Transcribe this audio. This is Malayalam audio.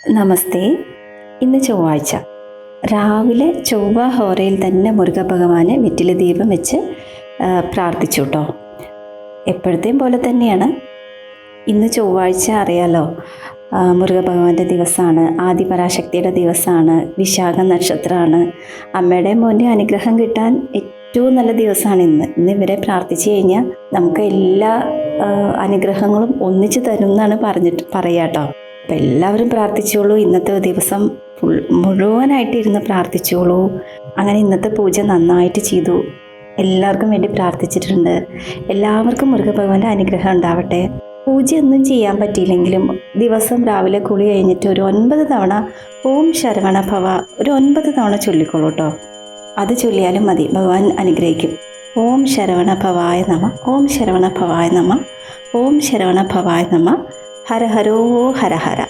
നമസ്തേ. ഇന്ന് ചൊവ്വാഴ്ച രാവിലെ ചൊവ്വ ഹോറയിൽ തന്നെ മുരുക ഭഗവാനെ വെറ്റില ദീപം വെച്ച് പ്രാർത്ഥിച്ചു കേട്ടോ. എപ്പോഴത്തെയും പോലെ തന്നെയാണ്. ഇന്ന് ചൊവ്വാഴ്ച അറിയാലോ, മുരുക ഭഗവാന്റെ ദിവസമാണ്, ആദിപരാശക്തിയുടെ ദിവസമാണ്, വിശാഖ നക്ഷത്രമാണ്. അമ്മയുടെ മോൻ്റെ അനുഗ്രഹം കിട്ടാൻ ഏറ്റവും നല്ല ദിവസമാണ് ഇന്ന് ഇവരെ പ്രാർത്ഥിച്ചു കഴിഞ്ഞാൽ നമുക്ക് എല്ലാ അനുഗ്രഹങ്ങളും ഒന്നിച്ച് തരും എന്നാണ് പറയാട്ടോ. അപ്പം എല്ലാവരും പ്രാർത്ഥിച്ചോളൂ. ഇന്നത്തെ ദിവസം മുഴുവനായിട്ട് ഇരുന്ന് പ്രാർത്ഥിച്ചോളൂ. അങ്ങനെ ഇന്നത്തെ പൂജ നന്നായിട്ട് ചെയ്തു. എല്ലാവർക്കും വേണ്ടി പ്രാർത്ഥിച്ചിട്ടുണ്ട്. എല്ലാവർക്കും മുരുകഭഗവാന്റെ അനുഗ്രഹം ഉണ്ടാവട്ടെ. പൂജയൊന്നും ചെയ്യാൻ പറ്റിയില്ലെങ്കിലും ദിവസം രാവിലെ കുളി കഴിഞ്ഞിട്ട് ഒരു 9 തവണ ഓം ശരവണ ഭവ ഒരു 9 തവണ ചൊല്ലിക്കോളൂ കേട്ടോ. അത് ചൊല്ലിയാലും മതി, ഭഗവാൻ അനുഗ്രഹിക്കും. ഓം ശരവണ ഭവായ നമ, ഓം ശരവണ ഭവായ നമ, ഓം ശരവണ ഭവായ നമ, ഹര ഹരോ ഹര ഹര.